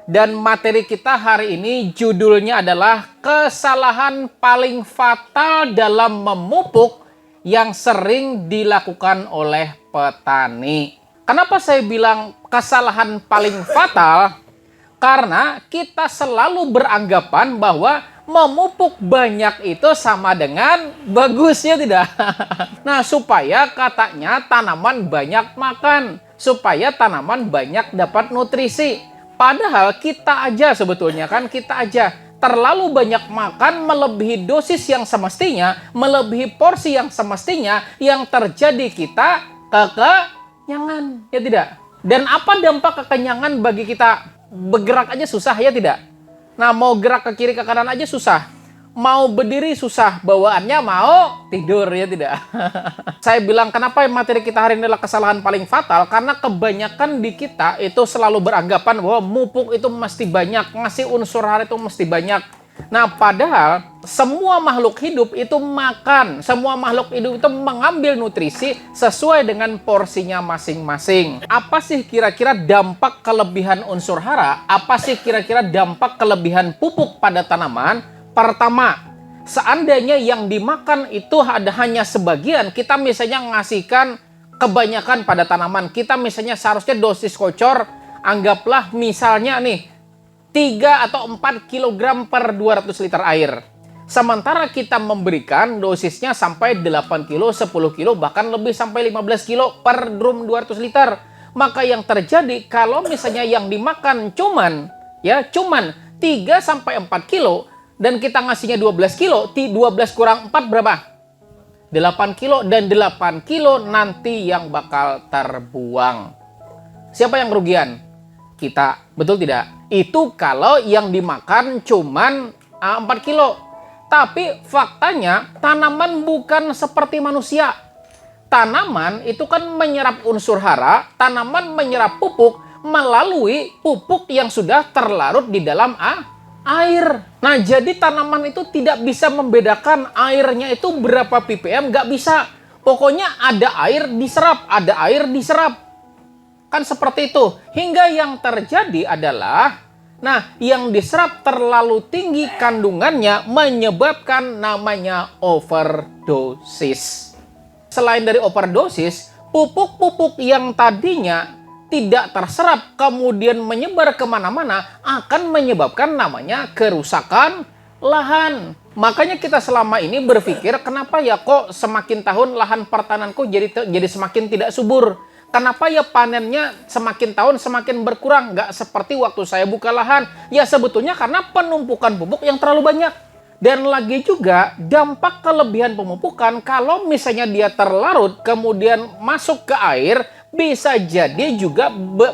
Dan materi kita hari ini judulnya adalah kesalahan paling fatal dalam memupuk yang sering dilakukan oleh petani. Kenapa saya bilang kesalahan paling fatal? Karena kita selalu beranggapan bahwa memupuk banyak itu sama dengan bagusnya, tidak? Nah, supaya katanya tanaman banyak makan, supaya tanaman banyak dapat nutrisi. Padahal kita aja sebetulnya kita aja terlalu banyak makan melebihi dosis yang semestinya, melebihi porsi yang semestinya, yang terjadi kita kekenyangan, ya tidak? Dan apa dampak kekenyangan bagi kita? Bergerak aja susah, ya tidak? Nah, mau gerak ke kiri ke kanan aja susah. Mau berdiri susah, bawaannya mau tidur, ya tidak? Saya bilang kenapa materi kita hari ini adalah kesalahan paling fatal, karena kebanyakan di kita itu selalu beranggapan bahwa mupuk itu mesti banyak, ngasih unsur hara itu mesti banyak. Nah, padahal semua makhluk hidup itu makan, semua makhluk hidup itu mengambil nutrisi sesuai dengan porsinya masing-masing. Apa sih kira-kira dampak kelebihan unsur hara? Apa sih kira-kira dampak kelebihan pupuk pada tanaman? Pertama, seandainya yang dimakan itu hanya sebagian, kita misalnya ngasihkan kebanyakan pada tanaman. Kita misalnya seharusnya dosis kocor, anggaplah misalnya nih, 3 atau 4 kg per 200 liter air. Sementara kita memberikan dosisnya sampai 8 kilo, 10 kilo, bahkan lebih sampai 15 kilo per drum 200 liter. Maka yang terjadi kalau misalnya yang dimakan cuman 3 sampai 4 kilo, dan kita ngasihnya 12 kilo, 12 kurang 4 berapa? 8 kilo, dan 8 kilo nanti yang bakal terbuang. Siapa yang kerugian? Kita, betul tidak? Itu kalau yang dimakan cuman 4 kilo. Tapi faktanya tanaman bukan seperti manusia. Tanaman itu kan menyerap unsur hara, tanaman menyerap pupuk melalui pupuk yang sudah terlarut di dalam air. Nah, jadi tanaman itu tidak bisa membedakan airnya itu berapa ppm, nggak bisa. Pokoknya ada air diserap, ada air diserap. Kan seperti itu. Hingga yang terjadi adalah, yang diserap terlalu tinggi kandungannya menyebabkan namanya overdosis. Selain dari overdosis, pupuk-pupuk yang tadinya tidak terserap kemudian menyebar kemana-mana akan menyebabkan namanya kerusakan lahan. Makanya kita selama ini berpikir, kenapa ya kok semakin tahun lahan pertananku jadi semakin tidak subur? Kenapa ya panennya semakin tahun semakin berkurang? Nggak seperti waktu saya buka lahan. Ya sebetulnya karena penumpukan pupuk yang terlalu banyak. Dan lagi juga dampak kelebihan pemupukan kalau misalnya dia terlarut kemudian masuk ke air, bisa jadi juga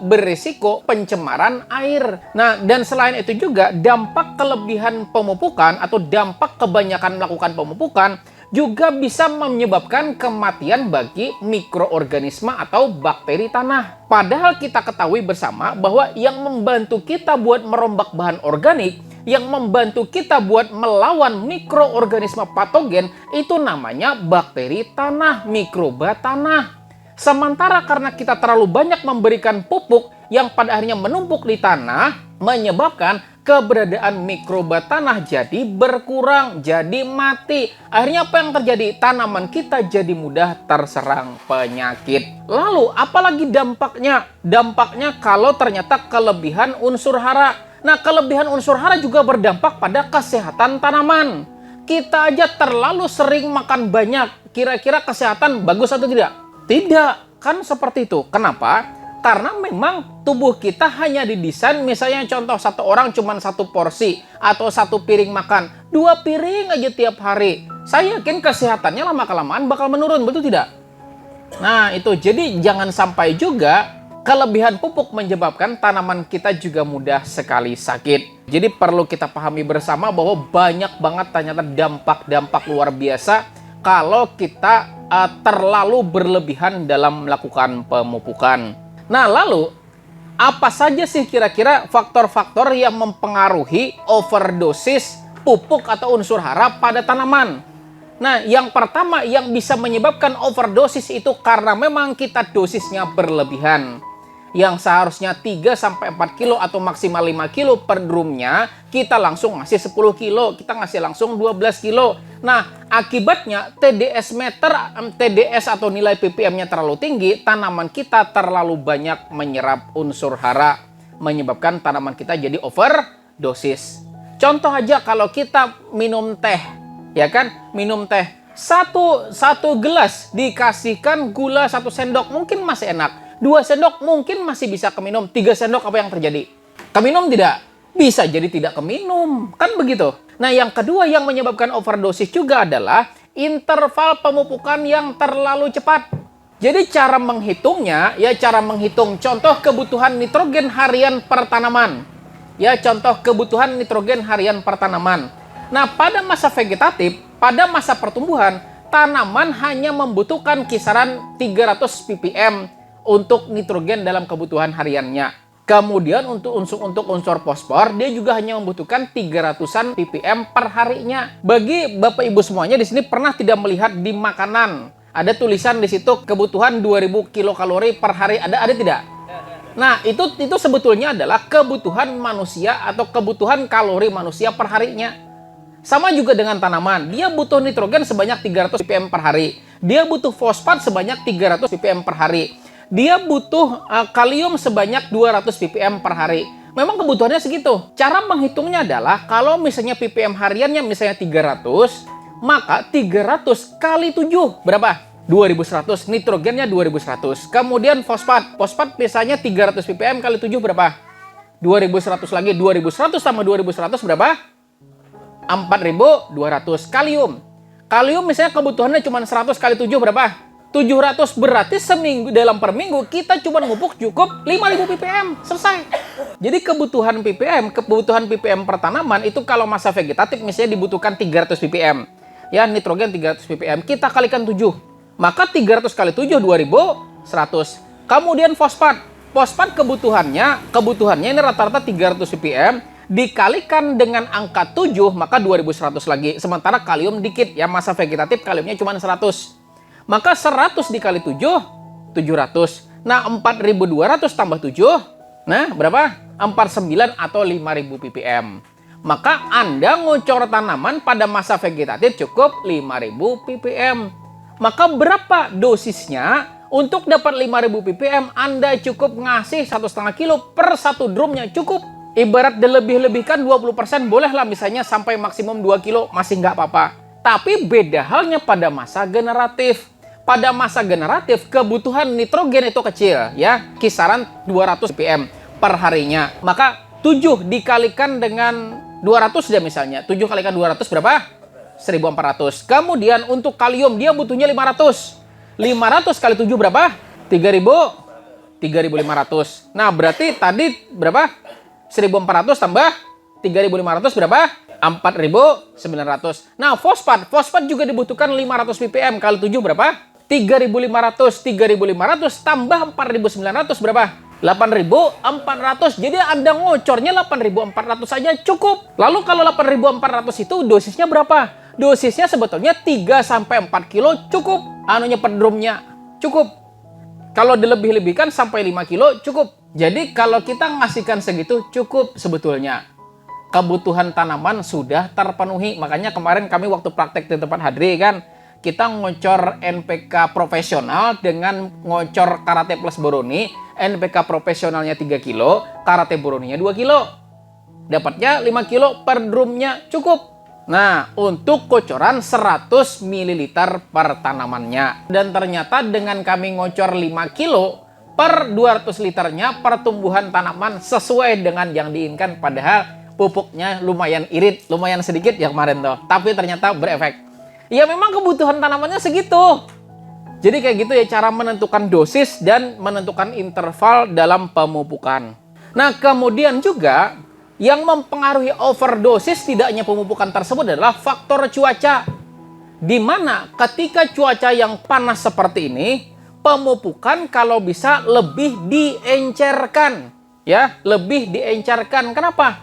berisiko pencemaran air. Nah, dan selain itu juga dampak kelebihan pemupukan atau dampak kebanyakan melakukan pemupukan juga bisa menyebabkan kematian bagi mikroorganisme atau bakteri tanah. Padahal kita ketahui bersama bahwa yang membantu kita buat merombak bahan organik, yang membantu kita buat melawan mikroorganisme patogen, itu namanya bakteri tanah, mikroba tanah. Sementara karena kita terlalu banyak memberikan pupuk yang pada akhirnya menumpuk di tanah, menyebabkan keberadaan mikroba tanah jadi berkurang, jadi mati. Akhirnya apa yang terjadi? Tanaman kita jadi mudah terserang penyakit. Lalu apalagi dampaknya? Dampaknya kalau ternyata kelebihan unsur hara. Nah, kelebihan unsur hara juga berdampak pada kesehatan tanaman. Kita aja terlalu sering makan banyak. Kira-kira kesehatan bagus atau tidak? Tidak, kan seperti itu. Kenapa? Karena memang tubuh kita hanya didesain, misalnya contoh satu orang cuma 1 porsi atau 1 piring makan, 2 piring aja tiap hari. Saya yakin kesehatannya lama-kelamaan bakal menurun, betul tidak? Nah, itu jadi jangan sampai juga kelebihan pupuk menyebabkan tanaman kita juga mudah sekali sakit. Jadi perlu kita pahami bersama bahwa banyak banget ternyata dampak-dampak luar biasa kalau kita terlalu berlebihan dalam melakukan pemupukan. Nah, lalu apa saja sih kira-kira faktor-faktor yang mempengaruhi overdosis pupuk atau unsur hara pada tanaman? Nah, yang pertama yang bisa menyebabkan overdosis itu karena memang kita dosisnya berlebihan. yang seharusnya 3-4 kilo atau maksimal 5 kilo per drumnya, kita langsung ngasih 10 kilo, kita ngasih langsung 12 kilo. Nah, akibatnya TDS atau nilai ppm-nya terlalu tinggi, tanaman kita terlalu banyak menyerap unsur hara, menyebabkan tanaman kita jadi overdosis. Contoh aja kalau kita minum teh, ya kan? Minum teh, satu gelas dikasihkan gula 1 sendok, mungkin masih enak. 2 sendok mungkin masih bisa keminum. 3 sendok apa yang terjadi? Keminum tidak? Bisa jadi tidak keminum. Kan begitu. Nah, yang kedua yang menyebabkan overdosis juga adalah interval pemupukan yang terlalu cepat. Jadi cara menghitungnya, ya cara menghitung contoh kebutuhan nitrogen harian per tanaman. Ya, contoh kebutuhan nitrogen harian per tanaman. Nah, pada masa vegetatif, pada masa pertumbuhan, tanaman hanya membutuhkan kisaran 300 ppm untuk nitrogen dalam kebutuhan hariannya. Kemudian untuk unsur fosfor, dia juga hanya membutuhkan 300-an ppm per harinya. Bagi Bapak Ibu semuanya di sini pernah tidak melihat di makanan ada tulisan di situ kebutuhan 2000 kilokalori per hari, ada tidak? Nah, itu sebetulnya adalah kebutuhan manusia atau kebutuhan kalori manusia per harinya. Sama juga dengan tanaman, dia butuh nitrogen sebanyak 300 ppm per hari. Dia butuh fosfat sebanyak 300 ppm per hari. Dia butuh kalium sebanyak 200 ppm per hari. Memang kebutuhannya segitu. Cara menghitungnya adalah kalau misalnya ppm hariannya misalnya 300, maka 300 kali 7 berapa? 2100. Nitrogennya 2100. Kemudian fosfat misalnya 300 ppm kali 7 berapa? 2100 lagi. 2100 sama 2100 berapa? 4200. Kalium misalnya kebutuhannya cuma 100 kali 7 berapa? 700. Berarti dalam per minggu kita cuma memupuk cukup 5000 ppm. Selesai. Jadi kebutuhan ppm per tanaman itu kalau masa vegetatif misalnya dibutuhkan 300 ppm. Ya, nitrogen 300 ppm. Kita kalikan 7. Maka 300 kali 7 2100. Kemudian fosfat kebutuhannya ini rata-rata 300 ppm dikalikan dengan angka 7 maka 2100 lagi. Sementara kalium dikit, ya masa vegetatif kaliumnya cuma 100. Maka 100 dikali 7, 700. Nah, 4200 tambah 7, nah berapa? 49 atau 5000 ppm. Maka Anda ngucor tanaman pada masa vegetatif cukup 5000 ppm. Maka berapa dosisnya? Untuk dapat 5000 ppm, Anda cukup ngasih 1,5 kilo per 1 drumnya cukup. Ibarat dilebih-lebihkan 20%, bolehlah misalnya sampai maksimum 2 kilo, masih nggak apa-apa. Tapi beda halnya pada masa generatif. Pada masa generatif, kebutuhan nitrogen itu kecil, ya, kisaran 200 ppm per harinya. Maka 7 dikalikan dengan 200 ya misalnya. 7 kalikan 200 berapa? 1400. Kemudian untuk kalium dia butuhnya 500. 500 kali 7 berapa? 3500. Nah, berarti tadi berapa? 1400 tambah 3500 berapa? 4900. Nah, fosfat juga dibutuhkan 500 ppm kali 7 berapa? 3500 tambah 4900 berapa? 8400. Jadi Anda ngocornya 8400 saja cukup. Lalu kalau 8400 itu dosisnya berapa? Dosisnya sebetulnya 3-4 kilo cukup. Anunya per drumnya cukup. Kalau dilebih-lebihkan sampai 5 kilo cukup. Jadi kalau kita ngasihkan segitu cukup sebetulnya. Kebutuhan tanaman sudah terpenuhi. Makanya kemarin kami waktu praktek di tempat Hadri kan, kita ngocor NPK profesional dengan ngocor Karate Plus Boroni. NPK profesionalnya 3 kilo, Karate Boroninya 2 kilo. Dapatnya 5 kilo per drumnya cukup. Nah, untuk kocoran 100 ml per tanamannya. Dan ternyata dengan kami ngocor 5 kilo per 200 liternya, pertumbuhan tanaman sesuai dengan yang diinginkan. Padahal pupuknya lumayan irit, lumayan sedikit ya kemarin tuh. Tapi ternyata berefek. Ya memang kebutuhan tanamannya segitu. Jadi kayak gitu ya cara menentukan dosis dan menentukan interval dalam pemupukan. Nah, kemudian juga yang mempengaruhi overdosis tidak hanya pemupukan tersebut adalah faktor cuaca. Di mana ketika cuaca yang panas seperti ini, pemupukan kalau bisa lebih diencerkan. Ya, lebih diencerkan. Kenapa?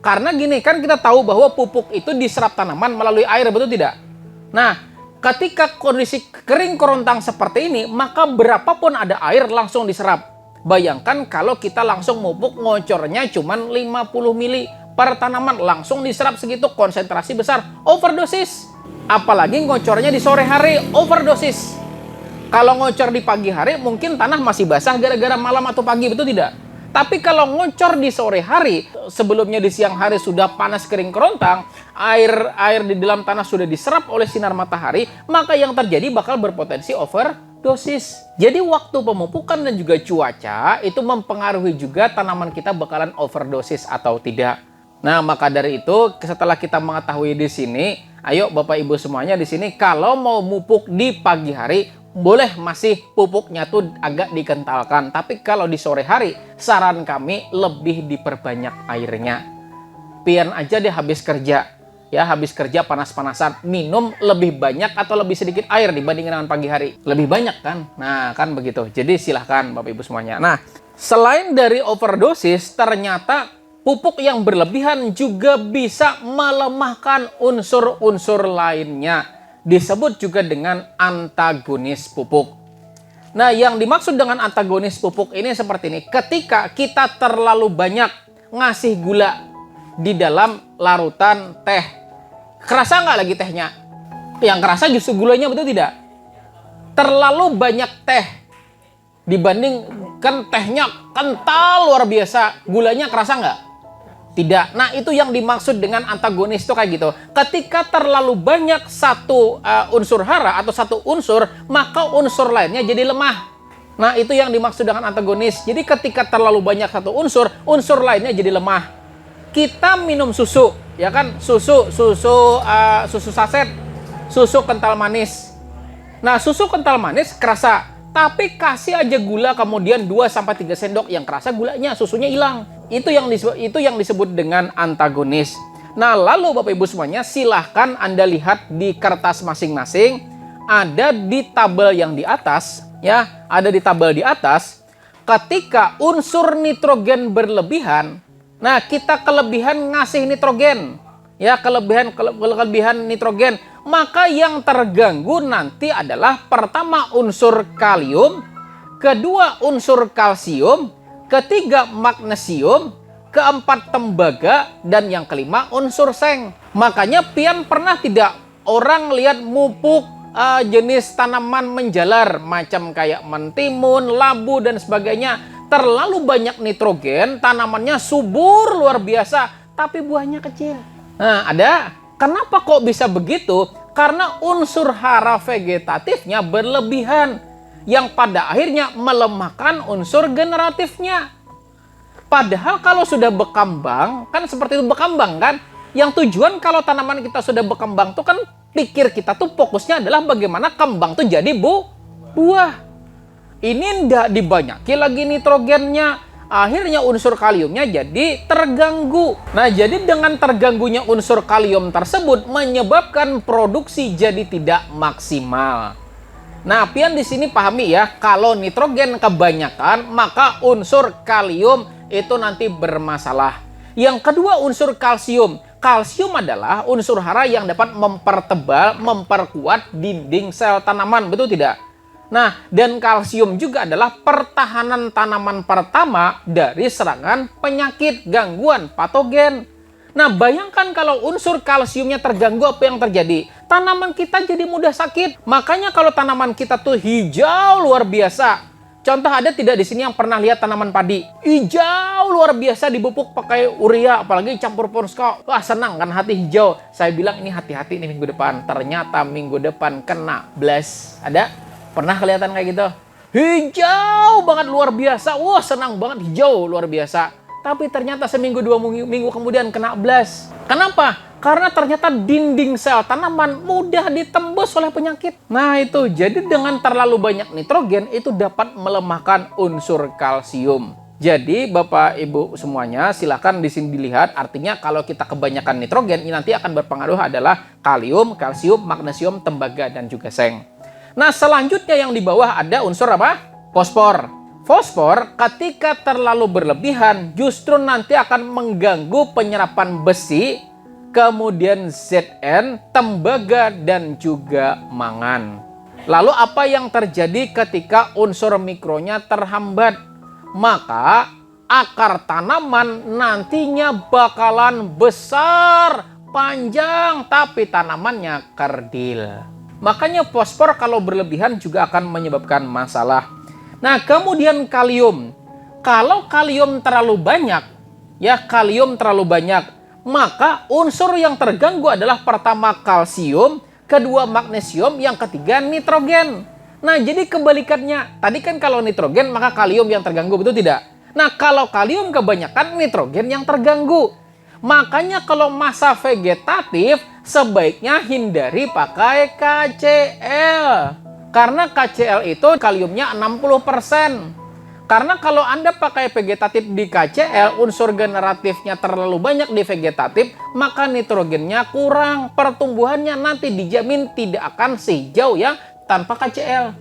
Karena gini, kan kita tahu bahwa pupuk itu diserap tanaman melalui air, betul tidak? Nah, ketika kondisi kering kerontang seperti ini, maka berapapun ada air langsung diserap. Bayangkan kalau kita langsung mupuk ngocornya cuma 50 mili per tanaman, langsung diserap segitu, konsentrasi besar, overdosis. Apalagi ngocornya di sore hari, overdosis. Kalau ngocor di pagi hari mungkin tanah masih basah gara-gara malam atau pagi, betul tidak? Tapi kalau ngocor di sore hari, sebelumnya di siang hari sudah panas kering kerontang, air di dalam tanah sudah diserap oleh sinar matahari, maka yang terjadi bakal berpotensi overdosis. Jadi waktu pemupukan dan juga cuaca itu mempengaruhi juga tanaman kita bakalan overdosis atau tidak. Nah, maka dari itu setelah kita mengetahui di sini, ayo Bapak Ibu semuanya di sini kalau mau mupuk di pagi hari boleh masih pupuknya tuh agak dikentalkan, tapi kalau di sore hari saran kami lebih diperbanyak airnya. Pian aja deh habis kerja, ya habis kerja panas-panasan, minum lebih banyak atau lebih sedikit air dibandingkan dengan pagi hari. Lebih banyak kan? Nah, kan begitu. Jadi silahkan Bapak Ibu semuanya. Nah, selain dari overdosis, ternyata pupuk yang berlebihan juga bisa melemahkan unsur-unsur lainnya. Disebut juga dengan antagonis pupuk. Nah, yang dimaksud dengan antagonis pupuk ini seperti ini. Ketika kita terlalu banyak ngasih gula di dalam larutan teh, kerasa nggak lagi tehnya? Yang kerasa justru gulanya, betul tidak? Terlalu banyak teh dibandingkan tehnya kental luar biasa, gulanya kerasa nggak? Tidak. Nah, itu yang dimaksud dengan antagonis itu kayak gitu. Ketika terlalu banyak satu unsur hara atau satu unsur, maka unsur lainnya jadi lemah. Nah, itu yang dimaksud dengan antagonis. Jadi ketika terlalu banyak satu unsur, unsur lainnya jadi lemah. Kita minum susu, ya kan? Susu saset, susu kental manis. Nah, susu kental manis kerasa, tapi kasih aja gula kemudian 2-3 sendok, yang kerasa gulanya, susunya hilang. Itu yang disebut dengan antagonis. Nah, lalu Bapak Ibu semuanya silahkan Anda lihat di kertas masing-masing, ada di tabel yang di atas, ya, ada di tabel di atas. Ketika unsur nitrogen berlebihan, nah kita kelebihan ngasih nitrogen, ya, kelebihan nitrogen, maka yang terganggu nanti adalah pertama unsur kalium, kedua unsur kalsium, ketiga magnesium, keempat tembaga, dan yang kelima unsur seng. Makanya pian pernah tidak orang lihat mupuk jenis tanaman menjalar macam kayak mentimun, labu dan sebagainya, terlalu banyak nitrogen, tanamannya subur luar biasa, tapi buahnya kecil. Nah, ada. Kenapa kok bisa begitu? Karena unsur hara vegetatifnya berlebihan, yang pada akhirnya melemahkan unsur generatifnya. Padahal kalau sudah berkembang, kan seperti itu berkembang kan? Yang tujuan kalau tanaman kita sudah berkembang tuh kan pikir kita tuh fokusnya adalah bagaimana kembang tuh jadi buah. Ini ndak dibanyaki lagi nitrogennya, akhirnya unsur kaliumnya jadi terganggu. Nah, jadi dengan terganggunya unsur kalium tersebut menyebabkan produksi jadi tidak maksimal. Nah, pian di sini pahami ya, kalau nitrogen kebanyakan maka unsur kalium itu nanti bermasalah. Yang kedua unsur kalsium. Kalsium adalah unsur hara yang dapat mempertebal, memperkuat dinding sel tanaman, betul tidak? Nah, dan kalsium juga adalah pertahanan tanaman pertama dari serangan penyakit, gangguan, patogen. Nah, bayangkan kalau unsur kalsiumnya terganggu, apa yang terjadi? Tanaman kita jadi mudah sakit. Makanya kalau tanaman kita tuh hijau luar biasa. Contoh ada tidak di sini yang pernah lihat tanaman padi? Hijau luar biasa dibupuk pakai urea, apalagi campur Ponska. Wah, senang kan hati hijau. Saya bilang ini hati-hati nih minggu depan. Ternyata minggu depan kena blast. Ada? Pernah kelihatan kayak gitu? Hijau banget luar biasa. Wah, senang banget hijau luar biasa. Tapi ternyata seminggu 2 minggu kemudian kena blast. Kenapa? Karena ternyata dinding sel tanaman mudah ditembus oleh penyakit. Nah itu, jadi dengan terlalu banyak nitrogen itu dapat melemahkan unsur kalsium. Jadi Bapak Ibu semuanya silahkan di sini dilihat. Artinya kalau kita kebanyakan nitrogen ini nanti akan berpengaruh adalah kalium, kalsium, magnesium, tembaga dan juga seng. Nah selanjutnya yang di bawah ada unsur apa? Fosfor. Fosfor ketika terlalu berlebihan justru nanti akan mengganggu penyerapan besi, kemudian Zn, tembaga, dan juga mangan. Lalu apa yang terjadi ketika unsur mikronya terhambat? maka akar tanaman nantinya bakalan besar, panjang, tapi tanamannya kerdil. Makanya fosfor kalau berlebihan juga akan menyebabkan masalah. Nah, kemudian kalium. Kalau kalium terlalu banyak, maka unsur yang terganggu adalah pertama kalsium, kedua magnesium, yang ketiga nitrogen. Nah, jadi kebalikannya. Tadi kan kalau nitrogen maka kalium yang terganggu, betul tidak? Nah, kalau kalium kebanyakan, nitrogen yang terganggu. Makanya kalau masa vegetatif sebaiknya hindari pakai KCl. Karena KCl itu kaliumnya 60%. Karena kalau Anda pakai vegetatif di KCl, unsur generatifnya terlalu banyak di vegetatif, maka nitrogennya kurang. Pertumbuhannya nanti dijamin tidak akan sehijau yang tanpa KCl.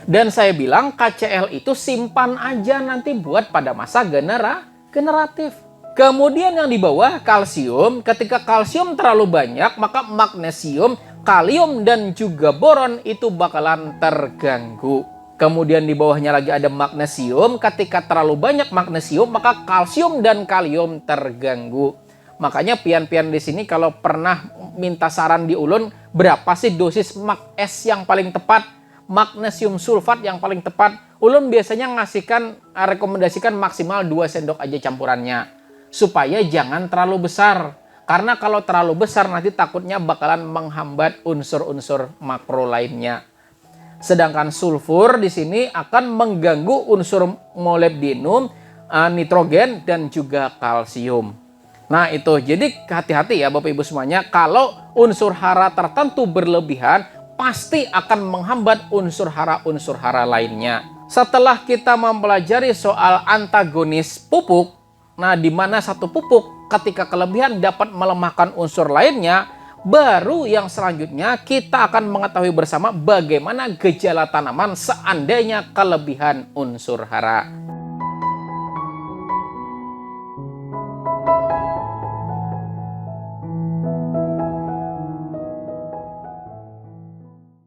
Dan saya bilang KCl itu simpan aja nanti buat pada masa generatif. Kemudian yang di bawah kalsium, ketika kalsium terlalu banyak, maka magnesium, kalium, dan juga boron itu bakalan terganggu. Kemudian di bawahnya lagi ada magnesium, ketika terlalu banyak magnesium, maka kalsium dan kalium terganggu. Makanya pian-pian di sini kalau pernah minta saran di ulun, berapa sih dosis Mag S yang paling tepat, magnesium sulfat yang paling tepat, ulun biasanya rekomendasikan maksimal 2 sendok aja campurannya. Supaya jangan terlalu besar. Karena kalau terlalu besar nanti takutnya bakalan menghambat unsur-unsur makro lainnya. Sedangkan sulfur di sini akan mengganggu unsur molybdenum, nitrogen, dan juga kalsium. Nah itu, jadi hati-hati ya Bapak Ibu semuanya. Kalau unsur hara tertentu berlebihan, pasti akan menghambat unsur hara lainnya. Setelah kita mempelajari soal antagonis pupuk, nah, di mana satu pupuk ketika kelebihan dapat melemahkan unsur lainnya, baru yang selanjutnya kita akan mengetahui bersama bagaimana gejala tanaman seandainya kelebihan unsur hara.